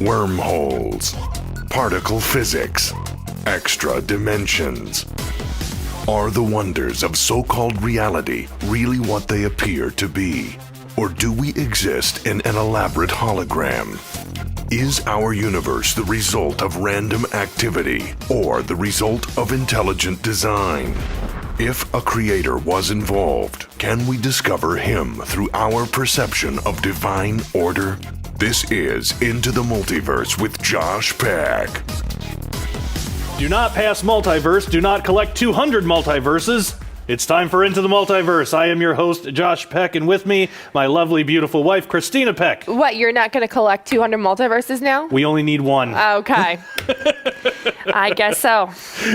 Wormholes, particle physics, extra dimensions. Are the wonders of so-called reality really what they appear to be? Or do we exist in an elaborate hologram? Is our universe the result of random activity or the result of intelligent design? If a creator was involved, can we discover him through our perception of divine order? This is Into the Multiverse with Josh Peck. Do not pass Multiverse. Do not collect 200 multiverses. It's time for Into the Multiverse. I am your host, Josh Peck, and with me, my lovely, beautiful wife, Christina Peck. What, you're not going to collect 200 multiverses now? We only need one. Okay. I guess so.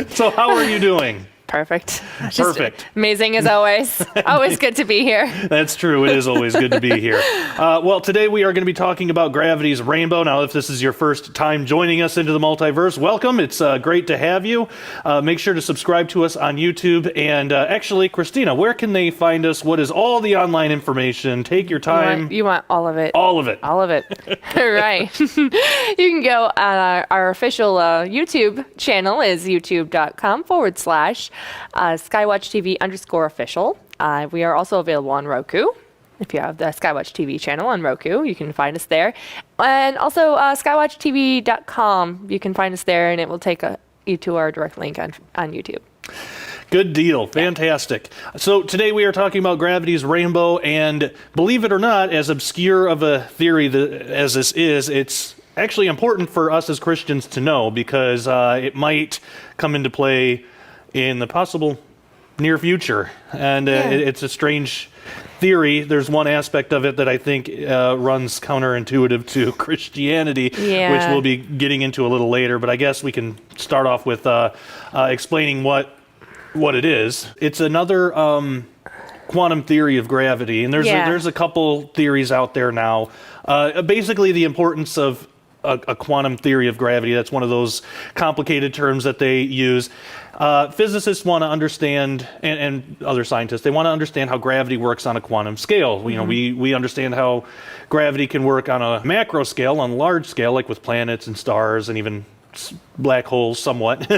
So how are you doing? Perfect. Just Perfect. Amazing as always. Always good to be here. That's true. It is always good to be here. Well, today we are going to be talking about Gravity's Rainbow. Now, if this is your first time joining us into the Multiverse, welcome. It's great to have you. Make sure to subscribe to us on YouTube. And actually, Christina, where can they find us? What is all the online information? Take your time. You want all of it. All of it. All of it. Right. You can go on our official YouTube channel is youtube.com/Skywatch TV _official. We are also available on Roku. If you have the Skywatch TV channel on Roku, you can find us there. And also skywatchtv.com, you can find us there, and it will take you to our direct link on YouTube. Good deal. Fantastic. So today we are talking about Gravity's Rainbow, and believe it or not, as obscure of a theory as this is, it's actually important for us as Christians to know because it might come into play in the possible near future. And it's a strange theory. There's one aspect of it that I think runs counterintuitive to Christianity, which we'll be getting into a little later. But I guess we can start off with explaining what it is. It's another quantum theory of gravity. And there's a couple theories out there now. Basically, the importance of a quantum theory of gravity. That's one of those complicated terms that they use. Physicists want to understand, and other scientists, they want to understand how gravity works on a quantum scale. You know, we understand how gravity can work on a macro scale, on a large scale, like with planets and stars and even black holes somewhat.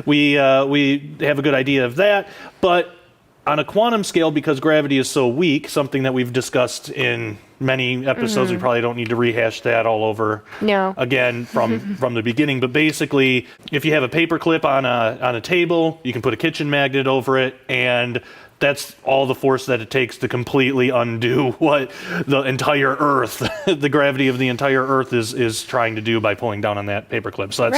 we have a good idea of that, but on a quantum scale, because gravity is so weak, something that we've discussed in many episodes, we probably don't need to rehash that all over again from the beginning. But basically, if you have a paper clip on a table, you can put a kitchen magnet over it, and that's all the force that it takes to completely undo what the entire Earth, the gravity of the entire Earth is trying to do by pulling down on that paperclip. So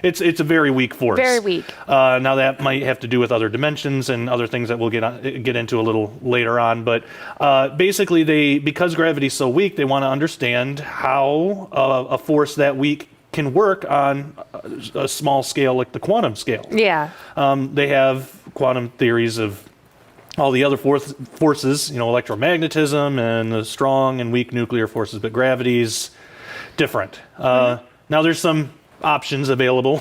it's a very weak force. Very weak. Now that might have to do with other dimensions and other things that we'll get into a little later on. But basically, because gravity is so weak, they want to understand how a force that weak can work on a small scale like the quantum scale. Yeah. They have quantum theories of all the other forces, electromagnetism and the strong and weak nuclear forces, but gravity's different. Now there's some options available.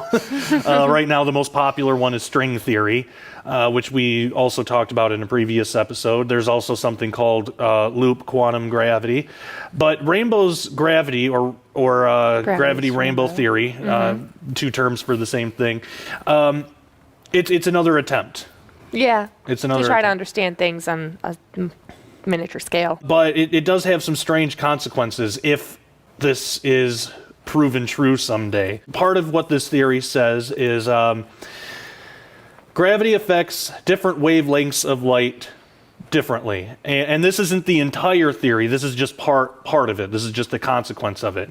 Right now the most popular one is string theory, which we also talked about in a previous episode. There's also something called loop quantum gravity. But Rainbow's gravity or gravity rainbow theory, two terms for the same thing, it's another attempt. Yeah, it's another to try to understand things on a miniature scale. But it does have some strange consequences if this is proven true someday. Part of what this theory says is gravity affects different wavelengths of light differently. And this isn't the entire theory. This is just part of it. This is just the consequence of it.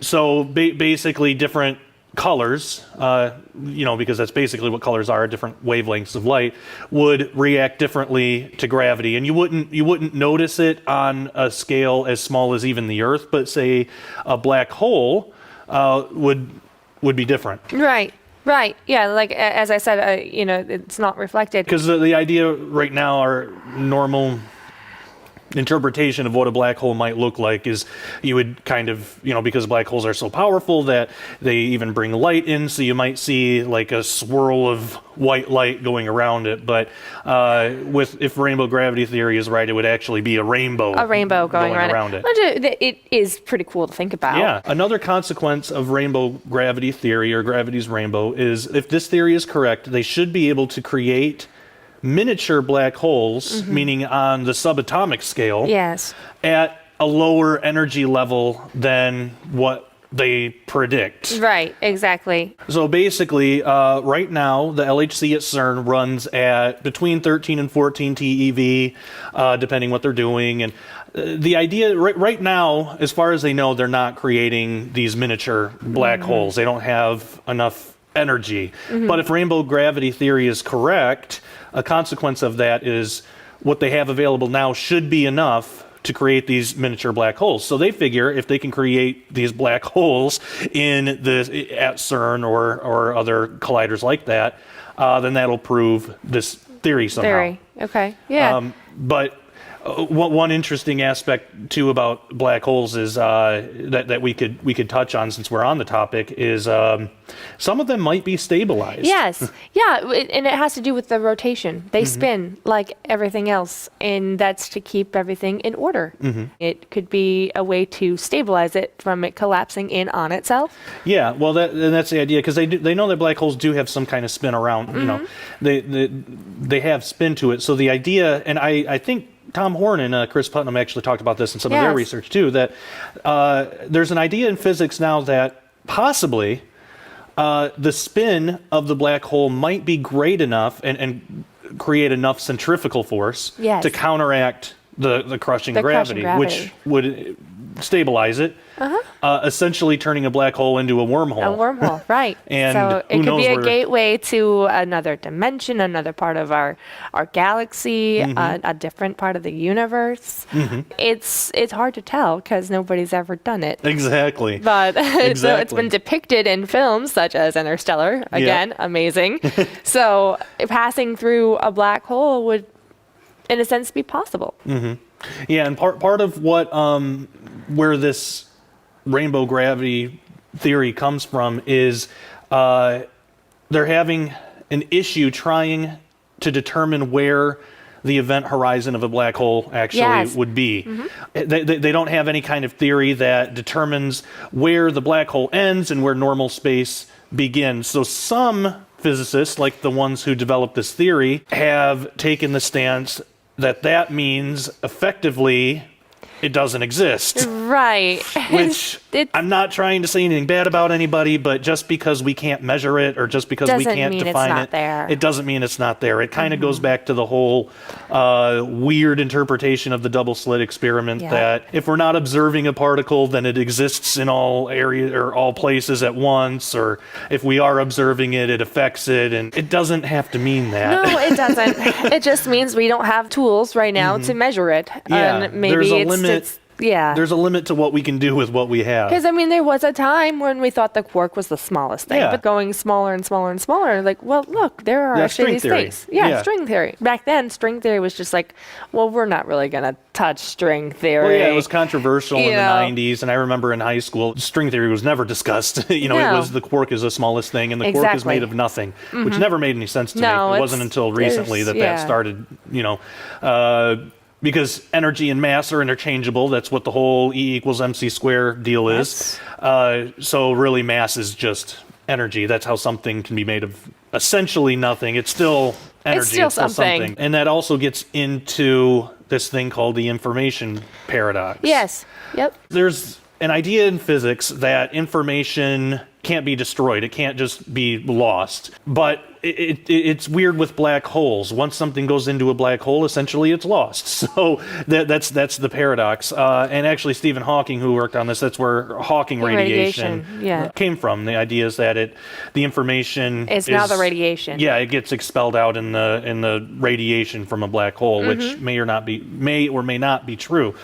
So basically different colors, because that's basically what colors are, different wavelengths of light, would react differently to gravity. And you wouldn't notice it on a scale as small as even the Earth, but say a black hole would be different. Right. Yeah, like as I said, it's not reflected. Because the idea right now are normal interpretation of what a black hole might look like is you would kind of, because black holes are so powerful that they even bring light in, so you might see like a swirl of white light going around it. But if rainbow gravity theory is right, it would actually be a rainbow going around it. It is pretty cool to think about. Yeah. Another consequence of rainbow gravity theory, or gravity's rainbow, is if this theory is correct, they should be able to create miniature black holes, meaning on the subatomic scale, yes, at a lower energy level than what they predict. Right, exactly. So basically, right now, the LHC at CERN runs at between 13 and 14 TeV, depending what they're doing. And the idea, right now, as far as they know, they're not creating these miniature black holes. They don't have enough energy. But if rainbow gravity theory is correct, a consequence of that is what they have available now should be enough to create these miniature black holes. So they figure if they can create these black holes at CERN or other colliders like that, then that'll prove this theory somehow. Okay. Yeah. But one interesting aspect too about black holes is that we could touch on, since we're on the topic, is some of them might be stabilized. Yes. Yeah, and it has to do with the rotation. They spin like everything else, and that's to keep everything in order. It could be a way to stabilize it from it collapsing in on itself. Yeah, well, that's the idea, because they know that black holes do have some kind of spin around. They have spin to it. So the idea, and I think Tom Horn and Chris Putnam actually talked about this in some of their research too, that there's an idea in physics now that possibly the spin of the black hole might be great enough and create enough centrifugal force to counteract the crushing gravity, which would stabilize it, essentially turning a black hole into a wormhole. A wormhole, right. And so it could be a gateway to another dimension, another part of our galaxy, a different part of the universe. It's hard to tell because nobody's ever done it. Exactly. But so it's been depicted in films such as Interstellar. Again, amazing. So passing through a black hole would, in a sense, be possible. Yeah, and part of what where this rainbow gravity theory comes from is they're having an issue trying to determine where the event horizon of a black hole actually would be. They don't have any kind of theory that determines where the black hole ends and where normal space begins. So some physicists, like the ones who developed this theory, have taken the stance that means effectively it doesn't exist. Right. Which I'm not trying to say anything bad about anybody, but just because we can't measure it or just because we can't define it, it doesn't mean it's not there. It kind of goes back to the whole weird interpretation of the double slit experiment that if we're not observing a particle, then it exists in all areas or all places at once, or if we are observing it, it affects it, and it doesn't have to mean that. No, it doesn't. It just means we don't have tools right now to measure it. Yeah, and maybe there's a limit. There's a limit to what we can do with what we have. Because, there was a time when we thought the quark was the smallest thing, but going smaller and smaller and smaller, like, well, look, there are actually these things. Yeah, string theory. Back then, string theory was just like, well, we're not really going to touch string theory. Well, yeah, it was controversial in the 90s, and I remember in high school, string theory was never discussed. It was the quark is the smallest thing, and the quark is made of nothing, which never made any sense to me. It wasn't until recently that started, because energy and mass are interchangeable. That's what the whole E equals mc squared deal is. So really mass is just energy. That's how something can be made of essentially nothing. It's still energy. It's still something. And that also gets into this thing called the information paradox. Yes. Yep. There's an idea in physics that information can't be destroyed. It can't just be lost. But it's weird with black holes. Once something goes into a black hole, essentially it's lost. So that's the paradox. And actually, Stephen Hawking, who worked on this, that's where Hawking radiation came from. The idea is that the information is now the radiation. Yeah, it gets expelled out in the radiation from a black hole, which may or may not be true.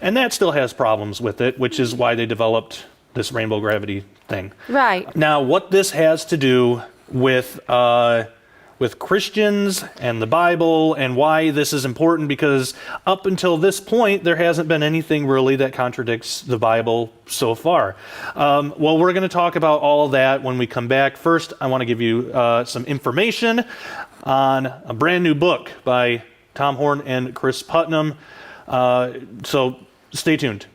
And that still has problems with it, which is why they developed this rainbow gravity thing. Right. Now, what this has to do with with Christians and the Bible and why this is important, because up until this point, there hasn't been anything really that contradicts the Bible so far. Well, we're going to talk about all of that when we come back. First, I want to give you some information on a brand new book by Tom Horn and Chris Putnam. So stay tuned.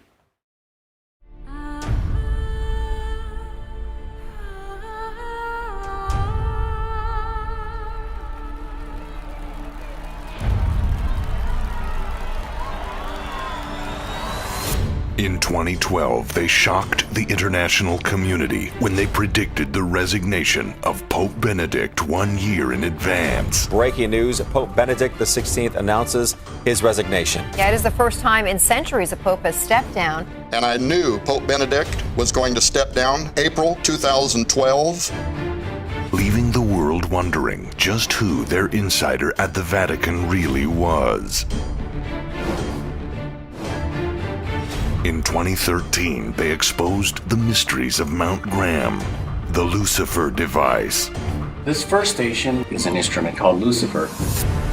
In 2012, they shocked the international community when they predicted the resignation of Pope Benedict 1 year in advance. Breaking news, Pope Benedict XVI announces his resignation. Yeah, it is the first time in centuries a pope has stepped down. And I knew Pope Benedict was going to step down April 2012. Leaving the world wondering just who their insider at the Vatican really was. In 2013, they exposed the mysteries of Mount Graham, the Lucifer device, This first station is an instrument called Lucifer.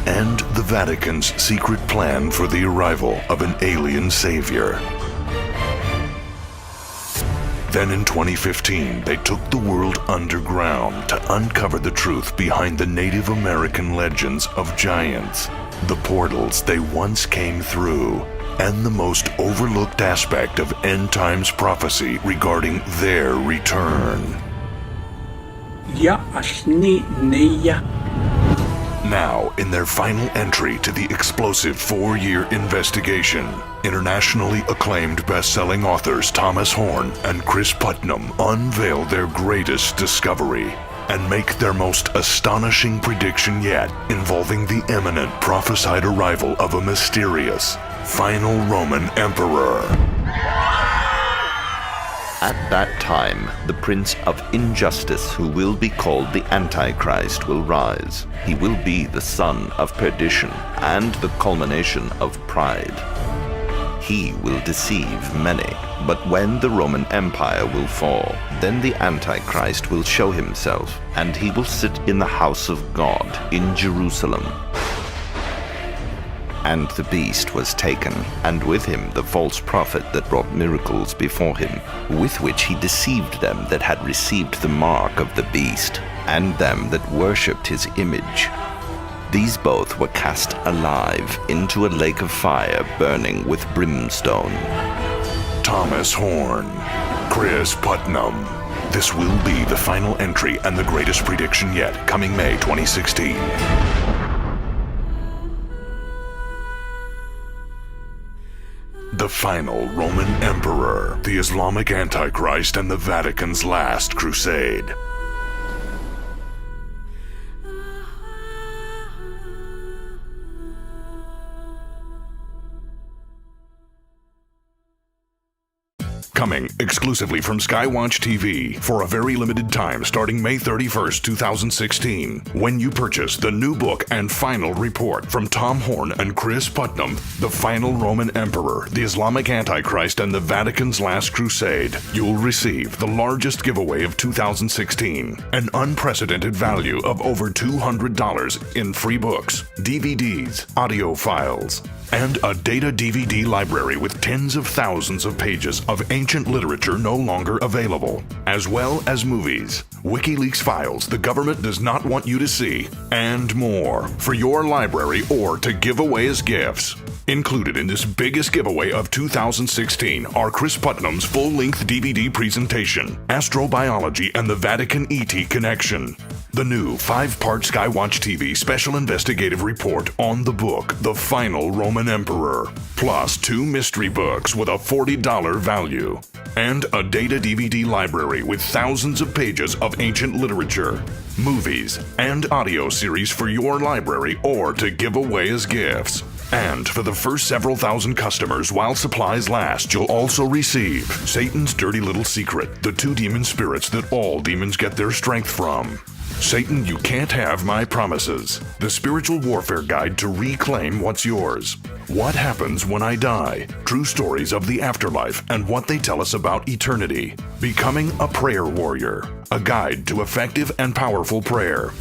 and the Vatican's secret plan for the arrival of an alien savior. Then in 2015, they took the world underground to uncover the truth behind the Native American legends of giants, the portals they once came through, and the most overlooked aspect of end times prophecy regarding their return. Now, in their final entry to the explosive 4-year investigation, internationally acclaimed best-selling authors Thomas Horn and Chris Putnam unveil their greatest discovery and make their most astonishing prediction yet, involving the imminent prophesied arrival of a mysterious final Roman emperor. At that time, the prince of injustice, who will be called the Antichrist, will rise. He will be the son of perdition and the culmination of pride. He will deceive many, but when the Roman Empire will fall, then the Antichrist will show himself, and he will sit in the house of God in Jerusalem. And the beast was taken, and with him the false prophet that wrought miracles before him, with which he deceived them that had received the mark of the beast, and them that worshipped his image. These both were cast alive into a lake of fire burning with brimstone. Thomas Horn, Chris Putnam. This will be the final entry and the greatest prediction yet, coming May 2016. The final Roman Emperor, the Islamic Antichrist, and the Vatican's last crusade. Coming exclusively from Skywatch TV for a very limited time starting May 31st, 2016. When you purchase the new book and final report from Tom Horn and Chris Putnam, The Final Roman Emperor, the Islamic Antichrist, and the Vatican's Last Crusade, you'll receive the largest giveaway of 2016, an unprecedented value of over $200 in free books, DVDs, audio files, and a data DVD library with tens of thousands of pages of ancient literature no longer available, as well as movies, WikiLeaks files the government does not want you to see, and more for your library or to give away as gifts. Included in this biggest giveaway of 2016 are Chris Putnam's full-length DVD presentation, Astrobiology and the Vatican ET Connection, the new 5-part Skywatch TV special investigative report on the book The Final Roman Emperor, plus 2 mystery books with a $40 value, and a data DVD library with thousands of pages of ancient literature, movies, and audio series for your library or to give away as gifts. And for the first several thousand customers while supplies last, you'll also receive Satan's Dirty Little Secret, the 2 demon spirits that all demons get their strength from. Satan, You Can't Have My Promises, the spiritual warfare guide to reclaim what's yours. What Happens When I Die, true stories of the afterlife and what they tell us about eternity. Becoming a Prayer Warrior, a guide to effective and powerful prayer.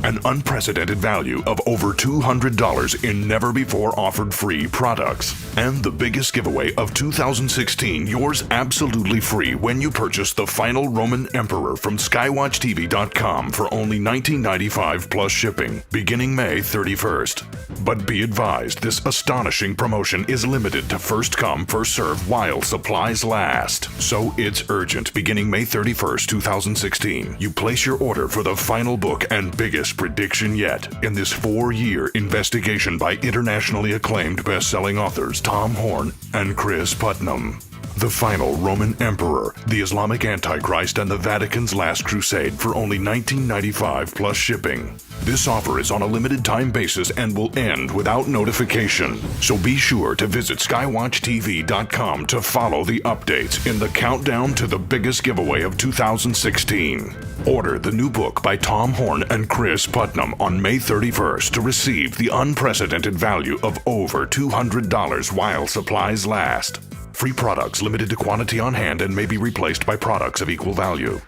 an unprecedented value of over $200 in never-before-offered free products. And the biggest giveaway of 2016, yours absolutely free when you purchase The Final Roman Emperor from skywatchtv.com for only $19.95 plus shipping, beginning May 31st. But be advised, this astonishing promotion is limited to first come, first serve while supplies last. So it's urgent, beginning May 31st, 2016. You place your order for the final book and biggest prediction yet in this 4-year investigation by internationally acclaimed best-selling authors Tom Horn and Chris Putnam. The Final Roman Emperor, the Islamic Antichrist, and the Vatican's Last Crusade for only $19.95 plus shipping. This offer is on a limited time basis and will end without notification. So be sure to visit skywatchtv.com to follow the updates in the countdown to the biggest giveaway of 2016. Order the new book by Tom Horn and Chris Putnam on May 31st to receive the unprecedented value of over $200 while supplies last. Free products limited to quantity on hand and may be replaced by products of equal value.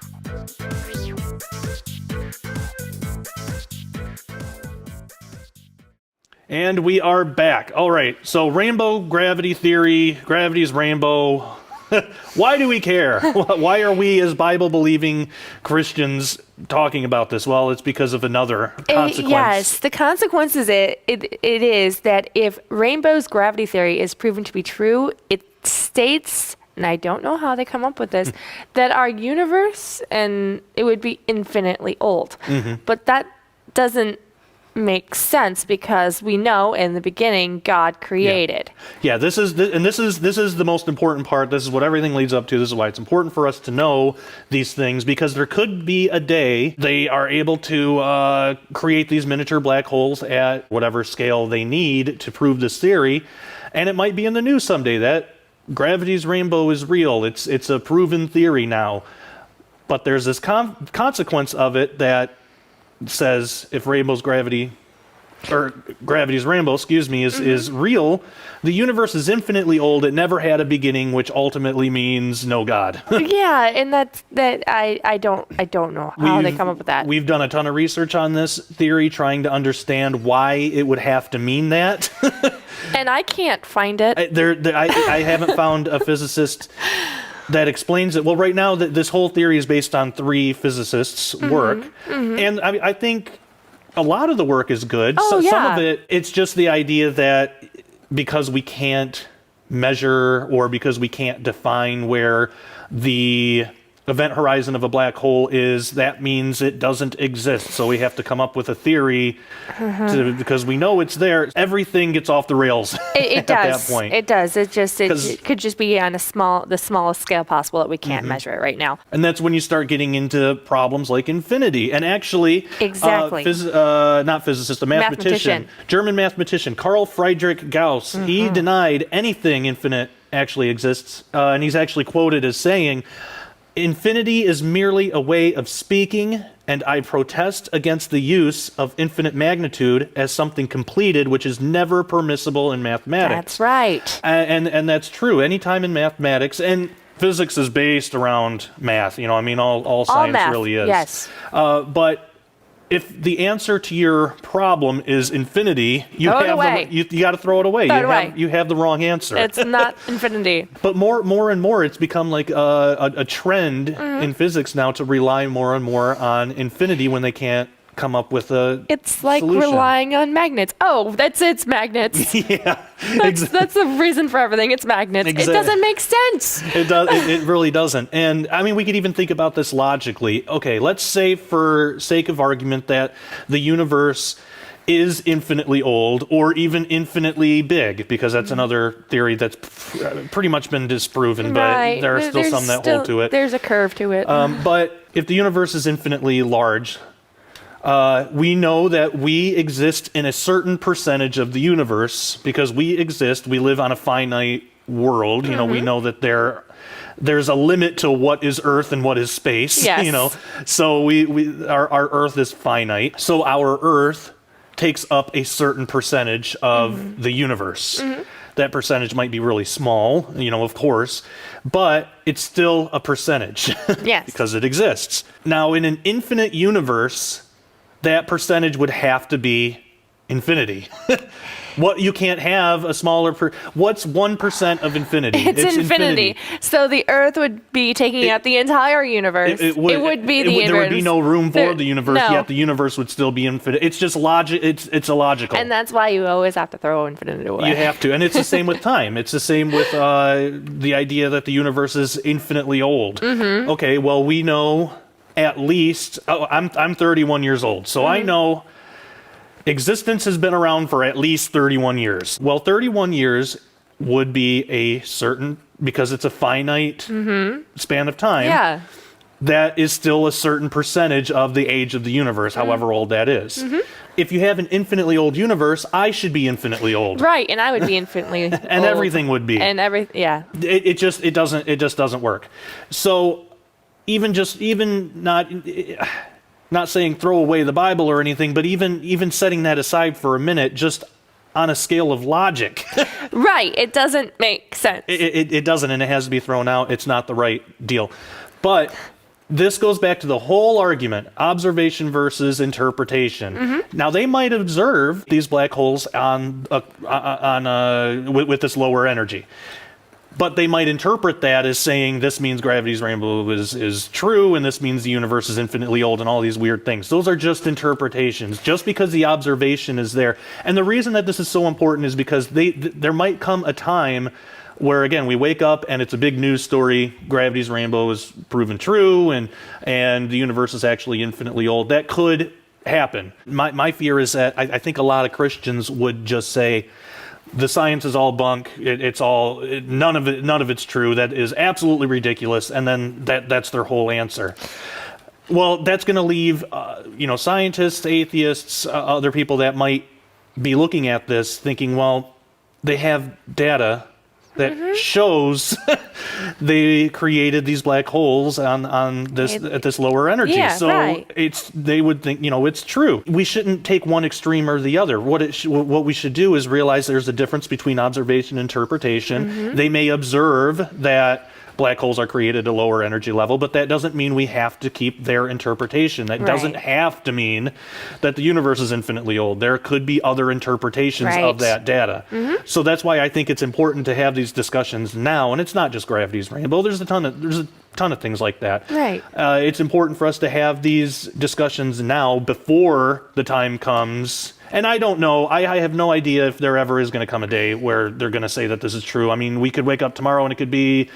And we are back. All right, so rainbow gravity theory, gravity's rainbow. Why do we care? Why are we, as Bible-believing Christians, talking about this? Well, it's because of another consequence. Yes, the consequence is it is that if rainbow's gravity theory is proven to be true, it states, and I don't know how they come up with this, that our universe, and it would be infinitely old. But that doesn't make sense because we know in the beginning God created. Yeah, this is the most important part. This is what everything leads up to. This is why it's important for us to know these things, because there could be a day they are able to create these miniature black holes at whatever scale they need to prove this theory, and it might be in the news someday that gravity's rainbow is real. It's a proven theory now. But there's this consequence of it that says if gravity's rainbow, is real, the universe is infinitely old. It never had a beginning, which ultimately means no God. Yeah, and I don't know how they come up with that. We've done a ton of research on this theory, trying to understand why it would have to mean that. And I can't find it. I haven't found a physicist that explains it. Well, right now, this whole theory is based on 3 physicists' work. And I think a lot of the work is good. Some of it, it's just the idea that because we can't measure or because we can't define where the event horizon of a black hole is, that means it doesn't exist. So we have to come up with a theory because we know it's there. Everything gets off the rails It at does. that point. It does. It could just be on the smallest scale possible that we can't measure it right now. And that's when you start getting into problems like infinity. And actually, Exactly. Not physicist, a mathematician, Mathematician. German mathematician, Carl Friedrich Gauss, he denied anything infinite actually exists. And he's actually quoted as saying, "Infinity is merely a way of speaking, and I protest against the use of infinite magnitude as something completed, which is never permissible in mathematics." That's right. And that's true. Anytime in mathematics, and physics is based around math, all science math, really is. yes. But if the answer to your problem is infinity, you Throw it away. you got to throw it away. Throw it away. You have the wrong answer. It's not infinity. But more and more, it's become like a trend in physics now to rely more and more on infinity when they can't come up with a It's like solution. relying on magnets. Oh, it's magnets. Yeah, That's the reason for everything. It's magnets. Exactly. It doesn't make sense. It does. It really doesn't. And I mean, we could even think about this logically. Okay, let's say, for sake of argument, that the universe is infinitely old or even infinitely big, because that's another theory that's pretry much been disproven, but there are still some that hold to it. There's a curve to it. But if the universe is infinitely large, we know that we exist in a certain percentage of the universe because we exist. We live on a finite world. We know that there's a limit to what is Earth and what is space. Yes. So our Earth is finite. So our Earth takes up a certain percentage of the universe. That percentage might be really small, of course, but it's still a percentage. Yes. Because it exists. Now, in an infinite universe, that percentage would have to be infinity. What you can't have a smaller what's 1% of infinity? It's infinity. So the Earth would be taking out the entire universe. It would be the universe. There would be no room for the universe, no. yet the universe would still be infinite. It's just logic. It's illogical. And that's why you always have to throw infinity away. You have to. And it's the same with time. It's the same with the idea that the universe is infinitely old. Mm-hmm. Okay, well, we know at least, I'm 31 years old, so I know existence has been around for at least 31 years. Well, 31 years would be a certain, because it's a finite span of time, Yeah. that is still a certain percentage of the age of the universe, however old that is. If you have an infinitely old universe, I should be infinitely old. Right, and I would be infinitely And old. everything would be. And yeah. It just doesn't work. So even not saying throw away the Bible or anything, but even setting that aside for a minute, just on a scale of logic. Right, it doesn't make sense. It doesn't, and it has to be thrown out. It's not the right deal. But this goes back to the whole argument, observation versus interpretation. Now, they might observe these black holes with this lower energy. But they might interpret that as saying this means gravity's rainbow is true, and this means the universe is infinitely old, and all these weird things. Those are just interpretations, just because the observation is there. And the reason that this is so important is because there might come a time where, again, we wake up and it's a big news story, gravity's rainbow is proven true, and the universe is actually infinitely old. That could happen. My fear is that I think a lot of Christians would just say, the science is all bunk. None of it's true. That is absolutely ridiculous. And then that's their whole answer. Well, that's going to leave, scientists, atheists, other people that might be looking at this thinking, well, they have data that shows they created these black holes at this lower energy. Yeah, so right. They would think, it's true. We shouldn't take one extreme or the other. What we should do is realize there's a difference between observation and interpretation. They may observe that black holes are created at a lower energy level, but that doesn't mean we have to keep their interpretation. That doesn't have to mean that the universe is infinitely old. There could be other interpretations of that data. So that's why I think it's important to have these discussions now. And it's not just gravity's rainbow. There's a ton of things like that. Right. It's important for us to have these discussions now before the time comes. And I don't know. I have no idea if there ever is going to come a day where they're going to say that this is true. I mean, we could wake up tomorrow and it could be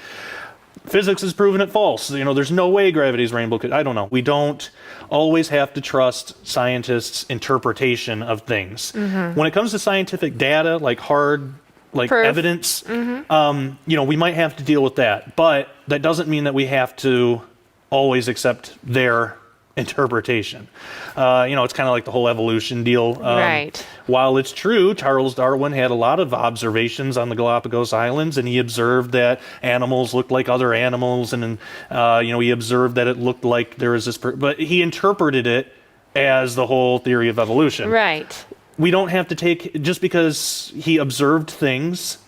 physics has proven it false. There's no way gravity's rainbow could. I don't know. We don't always have to trust scientists' interpretation of things. When it comes to scientific data, like hard, proof. Evidence, we might have to deal with that. But that doesn't mean that we have to always accept their interpretation. It's kind of like the whole evolution deal. Right. While it's true, Charles Darwin had a lot of observations on the Galapagos Islands, and he observed that animals looked like other animals, and he observed that it looked like there was this, but he interpreted it as the whole theory of evolution. Right. We don't have to take, just because he observed things,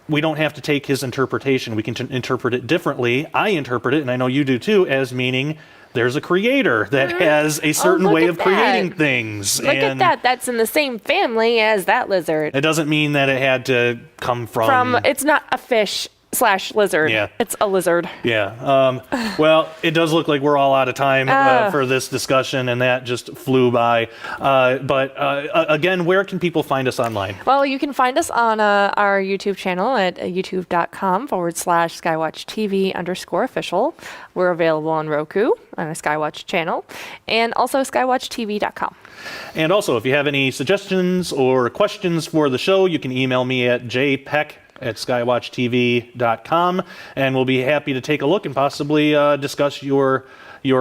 we don't have to take his interpretation. We can interpret it differently. I interpret it, and I know you do too, as meaning there's a creator that has a certain way of creating things. Look at that. That's in the same family as that lizard. It doesn't mean that it had to come from... It's not a fish / lizard. Yeah. It's a lizard. Yeah. Well, it does look like we're all out of time for this discussion, and that just flew by. But again, where can people find us online? Well, you can find us on our YouTube channel at youtube.com/SkywatchTV_official. We're available on Roku on a Skywatch channel, and also skywatchtv.com. And also, if you have any suggestions or questions for the show, you can email me at jpeck@skywatchtv.com, and we'll be happy to take a look and possibly discuss your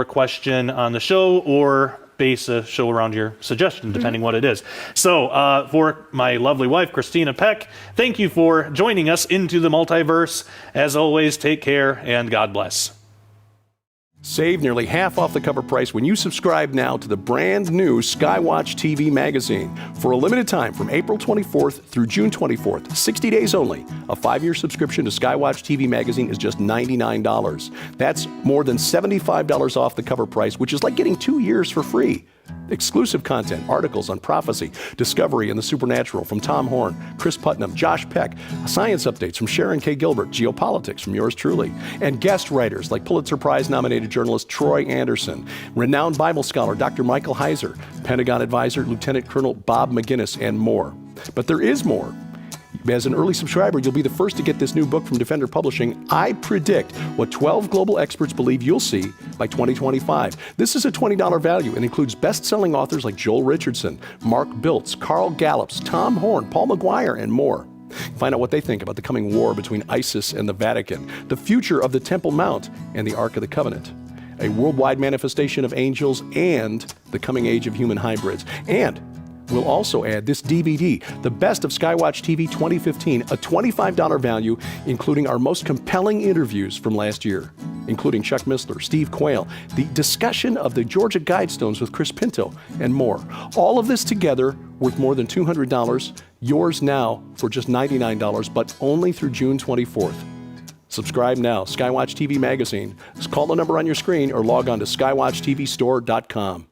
question on the show, or base a show around your suggestion, depending what it is. So for my lovely wife, Christina Peck, thank you for joining us into the multiverse. As always, take care and God bless. Save nearly half off the cover price when you subscribe now to the brand new Skywatch TV magazine. For a limited time from April 24th through June 24th, 60 days only, a 5-year subscription to Skywatch TV magazine is just $99. That's more than $75 off the cover price, which is like getting 2 years for free. Exclusive content, articles on prophecy, discovery, and the supernatural from Tom Horn, Chris Putnam, Josh Peck, science updates from Sharon K. Gilbert, geopolitics from yours truly, and guest writers like Pulitzer Prize-nominated journalist Troy Anderson, renowned Bible scholar Dr. Michael Heiser, Pentagon advisor Lieutenant Colonel Bob McGinnis, and more. But there is more. As an early subscriber, you'll be the first to get this new book from Defender Publishing. I predict what 12 global experts believe you'll see by 2025. This is a $20 value and includes best-selling authors like Joel Richardson, Mark Biltz, Carl Gallups, Tom Horn, Paul McGuire, and more. Find out what they think about the coming war between ISIS and the Vatican, the future of the Temple Mount and the Ark of the Covenant, a worldwide manifestation of angels, and the coming age of human hybrids. And we'll also add this DVD, The Best of Skywatch TV 2015, a $25 value, including our most compelling interviews from last year, including Chuck Missler, Steve Quayle, the discussion of the Georgia Guidestones with Chris Pinto, and more. All of this together worth more than $200, yours now for just $99, but only through June 24th. Subscribe now, Skywatch TV Magazine. Just call the number on your screen or log on to skywatchtvstore.com.